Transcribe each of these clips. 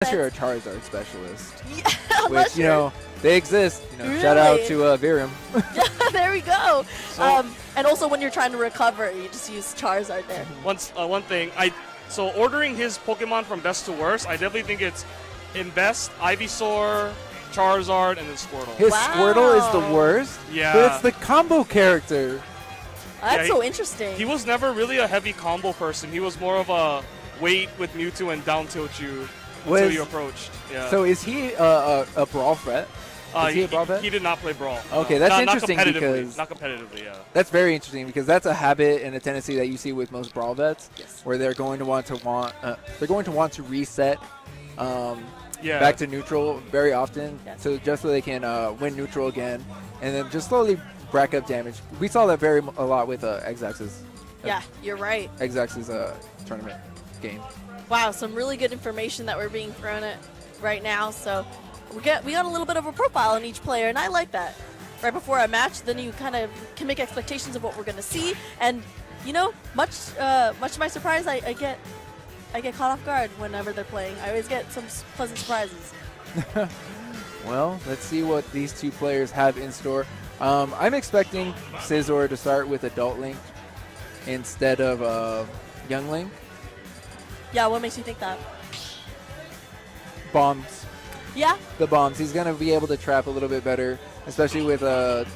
Unless you're a Charizard specialist. Yeah, which, you know, they exist. You know, really? Shout out to Virium. Yeah, there we go. So, and also when you're trying to recover, you just use Charizard there. one thing, so ordering his Pokemon from best to worst, I definitely think it's in best, Ivysaur, Charizard, and then Squirtle. His Wow. Squirtle is the worst, Yeah. but it's the combo character. That's Yeah, so interesting. He was never really a heavy combo person. He was more of a wait with Mewtwo and down tilt you until you approached. Yeah. So is he a Brawl threat? Is he a Brawl vet? He did not play Brawl. Okay, No. that's Not interesting competitively. because Not competitively, yeah. that's very interesting because that's a habit and a tendency that you see with most Brawl vets, where they're going to want to reset back to neutral very often, so just so they can win neutral again, and then just slowly rack up damage. We saw that a lot with Xax's. Yeah, you're right. Xax's tournament game. Wow, some really good information that we're being thrown at right now. So we got a little bit of a profile on each player, and I like that. Right before a match, then you kind of can make expectations of what we're going to see, and you know, much to my surprise, I get caught off guard whenever they're playing. I always get some pleasant surprises. Well, let's see what these two players have in store. I'm expecting Scizor to start with Adult Link instead of Young Link. Yeah, what makes you think that? Bombs. Yeah? The bombs. He's going to be able to trap a little bit better, especially with the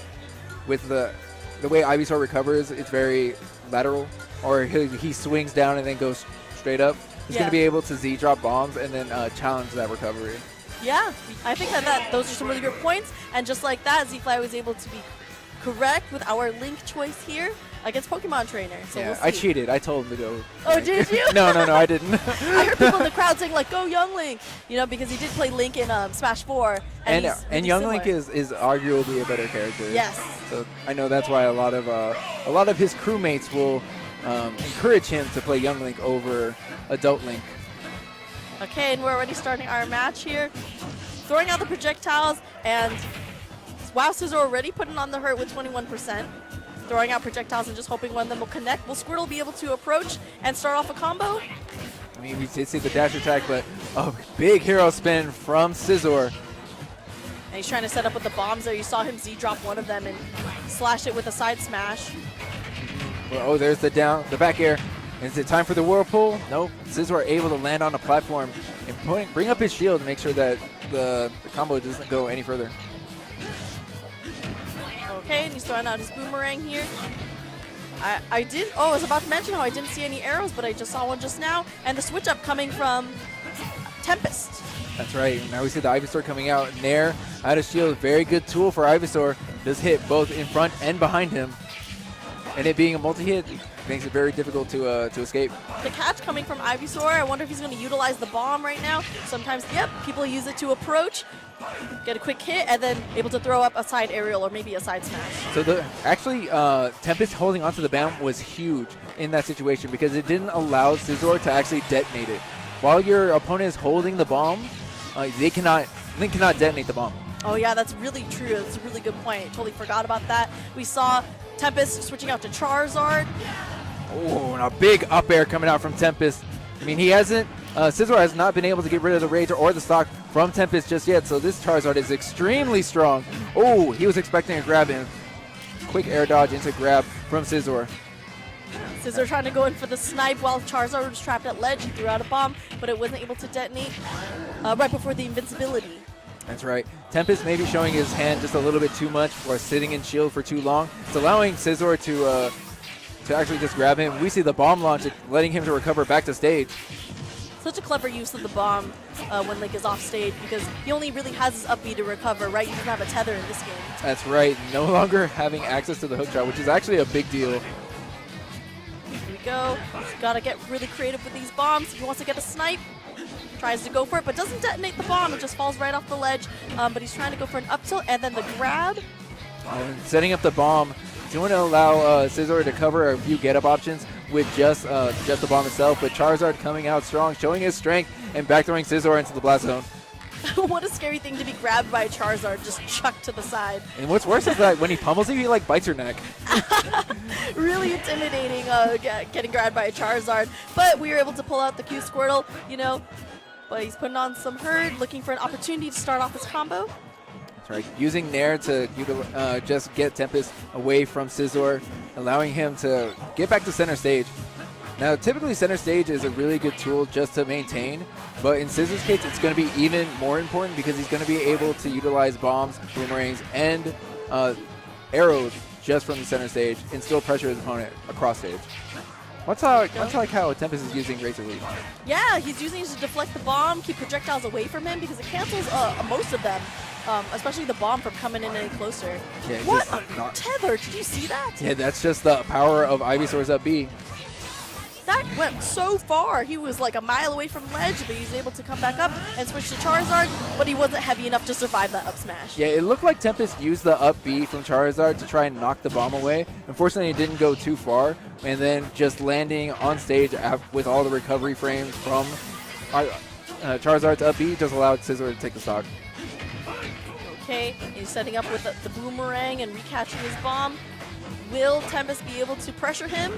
way Ivysaur recovers. It's very lateral, or he swings down and then goes straight up. He's going to be able to Z-drop bombs and then challenge that recovery. Yeah, I think that those are some really good points. And just like that, Z-Fly was able to be correct with our Link choice here against Pokemon Trainer. So Yeah, we'll see. I cheated. I told him to go. Oh, did you? No, I didn't. I heard people in the crowd saying like, "Go Young Link," you know, because he did play Link in Smash 4, and he's really Young similar. Link is arguably a better character. Yes. So I know that's why a lot of his crewmates will encourage him to play Young Link over Adult Link. Okay, and we're already starting our match here, throwing out the projectiles, and wow, Scizor already putting on the hurt with 21%. Throwing out projectiles and just hoping one of them will connect. Will Squirtle be able to approach and start off a combo? I mean, we did see the dash attack, but a big hero spin from Scizor. And he's trying to set up with the bombs there. You saw him Z-drop one of them and slash it with a side smash. Well, oh, there's the back air. Is it time for the Whirlpool? Nope. Scizor able to land on a platform and bring up his shield to make sure that the combo doesn't go any further. Okay, and he's throwing out his boomerang here. I was about to mention how I didn't see any arrows, but I just saw one just now. And the switch up coming from Tempest. That's right. Now we see the Ivysaur coming out. Nair out of shield. Very good tool for Ivysaur. Does hit both in front and behind him. And it being a multi-hit makes it very difficult to escape. The catch coming from Ivysaur. I wonder if he's going to utilize the bomb right now. Sometimes, yep, people use it to approach, get a quick hit, and then able to throw up a side aerial or maybe a side smash. So Tempest holding onto the bomb was huge in that situation because it didn't allow Scizor to actually detonate it. While your opponent is holding the bomb, Link cannot detonate the bomb. Oh yeah, that's really true. That's a really good point. Totally forgot about that. We saw Tempest switching out to Charizard. Oh, and a big up air coming out from Tempest. I mean, Scizor has not been able to get rid of the Rage or the stock from Tempest just yet, so this Charizard is extremely strong. Oh, he was expecting a grab in. Quick air dodge into grab from Scizor. Scizor trying to go in for the snipe while Charizard was trapped at ledge. He threw out a bomb, but it wasn't able to detonate right before the invincibility. That's right. Tempest may be showing his hand just a little bit too much or sitting in shield for too long. It's allowing Scizor to actually just grab him. We see the bomb launch, letting him to recover back to stage. Such a clever use of the bomb when Link is off stage because he only really has his up B to recover, right? He doesn't have a tether in this game. That's right. No longer having access to the hook shot, which is actually a big deal. Here we go. He's got to get really creative with these bombs. If he wants to get a snipe, tries to go for it, but doesn't detonate the bomb. It just falls right off the ledge. But he's trying to go for an up tilt and then the grab. Setting up the bomb. He's going to allow Scizor to cover a few get-up options with just the bomb itself, but Charizard coming out strong, showing his strength, and back-throwing Scizor into the blast zone. What a scary thing to be grabbed by a Charizard, just chucked to the side. And what's worse is that when he pummels you, he like bites your neck. Really intimidating getting grabbed by a Charizard, but we were able to pull out the Q Squirtle, you know. But he's putting on some herd, looking for an opportunity to start off this combo. That's right. Using Nair to just get Tempest away from Scizor, allowing him to get back to center stage. Now, typically center stage is a really good tool just to maintain, but in Scizor's case, it's going to be even more important because he's going to be able to utilize bombs, boomerangs, and arrows just from the center stage and still pressure his opponent across stage. Much like how Tempest is using Razor Leaf. Yeah, he's using it to deflect the bomb, keep projectiles away from him because it cancels most of them, especially the bomb from coming in any closer. Yeah, what a tether! Did you see that? Yeah, that's just the power of Ivysaur's up B. That went so far. He was like a mile away from ledge, but he's able to come back up and switch to Charizard, but he wasn't heavy enough to survive that up smash. Yeah, it looked like Tempest used the up B from Charizard to try and knock the bomb away. Unfortunately, it didn't go too far, and then just landing on stage with all the recovery frames from Charizard's up B just allowed Scizor to take the stock. Okay, he's setting up with the boomerang and recatching his bomb. Will Tempest be able to pressure him?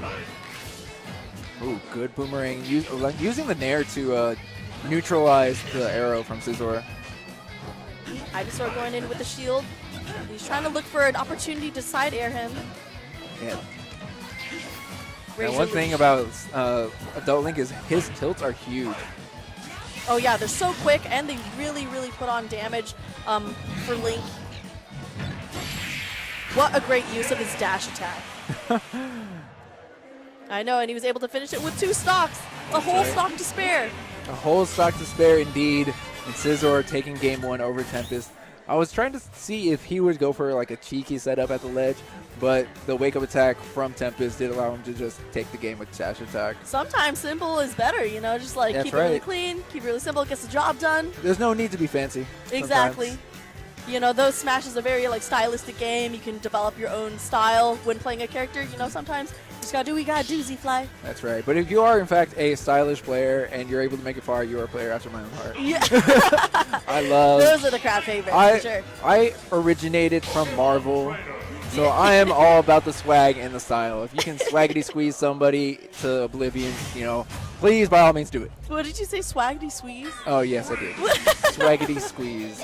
Ooh, good boomerang. Using the Nair to neutralize the arrow from Scizor. Ivysaur going in with the shield. He's trying to look for an opportunity to side air him. Yeah. One thing about Adult Link is his tilts are huge. Oh yeah, they're so quick and they really, really put on damage for Link. What a great use of his dash attack. I know, and he was able to finish it with 2 stocks. A whole stock to spare. A whole stock to spare indeed. And Scizor taking game 1 over Tempest. I was trying to see if he would go for like a cheeky setup at the ledge, but the wake-up attack from Tempest did allow him to just take the game with dash attack. Sometimes simple is better, you know, just like keep it really clean, keep it really simple, gets the job done. There's no need to be fancy. Exactly. Sometimes. You know, those Smash is a very like stylistic game. You can develop your own style when playing a character. You know, sometimes you just gotta do what you gotta do, Z-Fly. That's right. But if you are in fact a stylish player and you're able to make it far, you are a player after my own heart. Yeah. I love. Those are the crowd favorites for sure. I originated from Marvel, so I am all about the swag and the style. If you can swaggity squeeze somebody to oblivion, you know, please by all means do it. What did you say, swaggity squeeze? Oh yes, I did. Swaggity squeeze.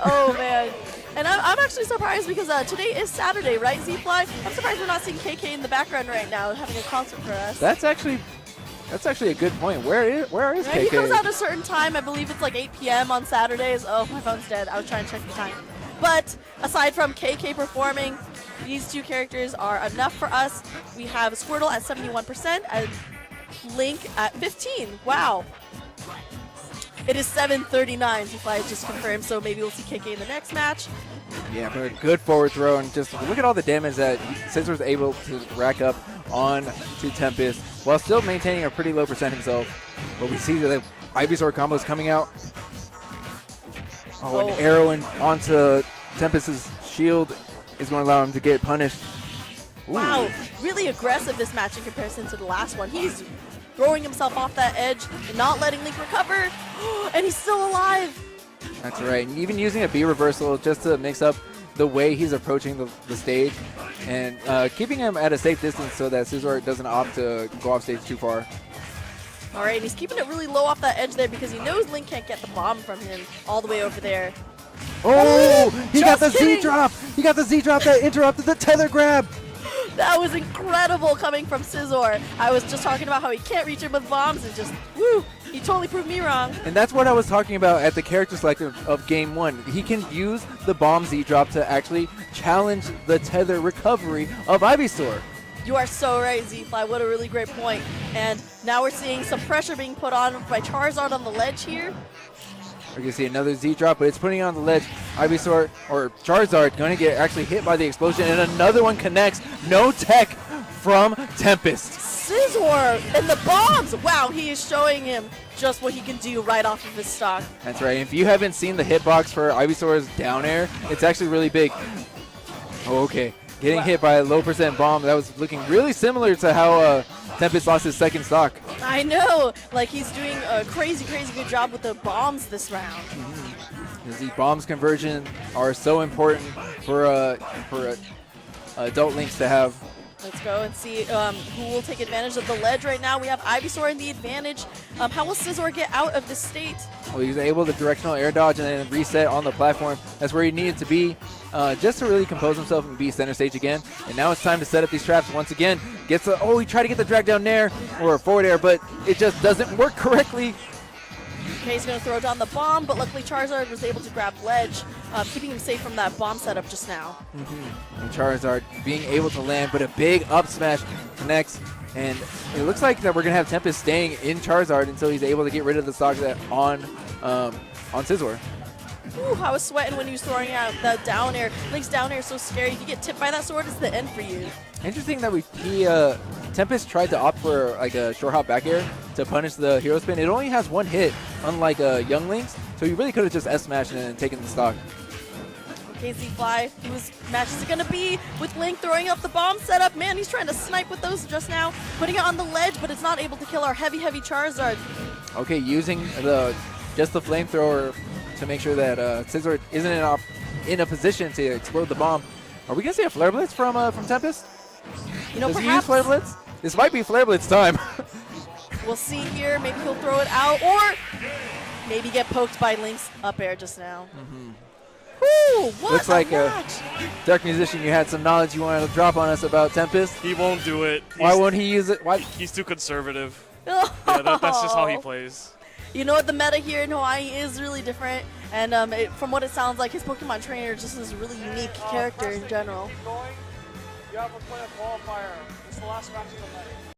Oh man. And I'm actually surprised because today is Saturday, right, Z-Fly? I'm surprised we're not seeing KK in the background right now having a concert for us. That's actually a good point. Where is KK? He comes out at a certain time. I believe it's like 8 p.m. on Saturdays. Oh, my phone's dead. I was trying to check the time. But aside from KK performing, these 2 characters are enough for us. We have Squirtle at 71% and Link at 15. Wow. It is 7:39, if I just confirmed, so maybe we'll see KK in the next match. Yeah, but a good forward throw, and just look at all the damage that Scizor's able to rack up on to Tempest while still maintaining a pretty low percent himself. But we see the Ivysaur combos coming out. Oh, an arrow onto Tempest's shield is going to allow him to get punished. Ooh. Wow, really aggressive this match in comparison to the last one. He's throwing himself off that edge and not letting Link recover, and he's still alive. That's right, and even using a B reversal just to mix up the way he's approaching the stage and keeping him at a safe distance so that Scizor doesn't opt to go off stage too far. All right, and he's keeping it really low off that edge there because he knows Link can't get the bomb from him all the way over there. Oh, he got the Z-drop! He got the Z-drop that interrupted the tether grab! That was incredible coming from Scizor. I was just talking about how he can't reach him with bombs and just, woo, he totally proved me wrong. And that's what I was talking about at the character selector of Game 1. He can use the bomb Z-drop to actually challenge the tether recovery of Ivysaur. You are so right, Z-Fly. What a really great point. And now we're seeing some pressure being put on by Charizard on the ledge here. We're going to see another Z-drop, but it's putting it on the ledge. Ivysaur, or Charizard, going to get actually hit by the explosion, and another one connects. No tech from Tempest. Scizor and the bombs. Wow, he is showing him just what he can do right off of his stock. That's right. If you haven't seen the hitbox for Ivysaur's down air, it's actually really big. Oh, okay. Getting hit by a low percent bomb. That was looking really similar to how Tempest lost his second stock. I know. Like, he's doing a crazy, crazy good job with the bombs this round. These bombs conversion are so important for Adult Links to have. Let's go and see who will take advantage of the ledge right now. We have Ivysaur in the advantage. How will Scizor get out of this state? Well, he was able to directional air dodge and then reset on the platform. That's where he needed to be just to really compose himself and be center stage again. And now it's time to set up these traps once again. Gets a, oh, he tried to get the drag down there or forward air, but it just doesn't work correctly. Okay, he's going to throw down the bomb, but luckily Charizard was able to grab ledge, keeping him safe from that bomb setup just now. And Charizard being able to land, but a big up smash connects. And it looks like that we're going to have Tempest staying in Charizard until he's able to get rid of the stock that on Scizor. Ooh, I was sweating when he was throwing out that down air. Link's down air is so scary. If you get tipped by that sword, it's the end for you. Interesting that Tempest tried to opt for like a short hop back air to punish the hero spin. It only has one hit, unlike Young Link's, so he really could have just S smashed and then taken the stock. Okay, Z-Fly, whose match is it going to be with Link throwing up the bomb setup? Man, he's trying to snipe with those just now, putting it on the ledge, but it's not able to kill our heavy Charizard. Okay, using just the flamethrower to make sure that Scizor isn't in a position to explode the bomb. Are we going to see a Flare Blitz from Tempest? You know, Does perhaps he use Flare Blitz? This might be Flare Blitz time. We'll see here. Maybe he'll throw it out, or maybe get poked by Link's up air just now. Woo! What Looks a like match. DarkMusician, you had some knowledge you wanted to drop on us about Tempest. He won't do it. Why won't he use it? Why? He's too conservative. Oh. Yeah, that's just how he plays. You know what, the meta here in Hawaii is really different, and from what it sounds like, his Pokemon trainer just is a really unique character in general. You have to play a qualifier. It's the last match of the night.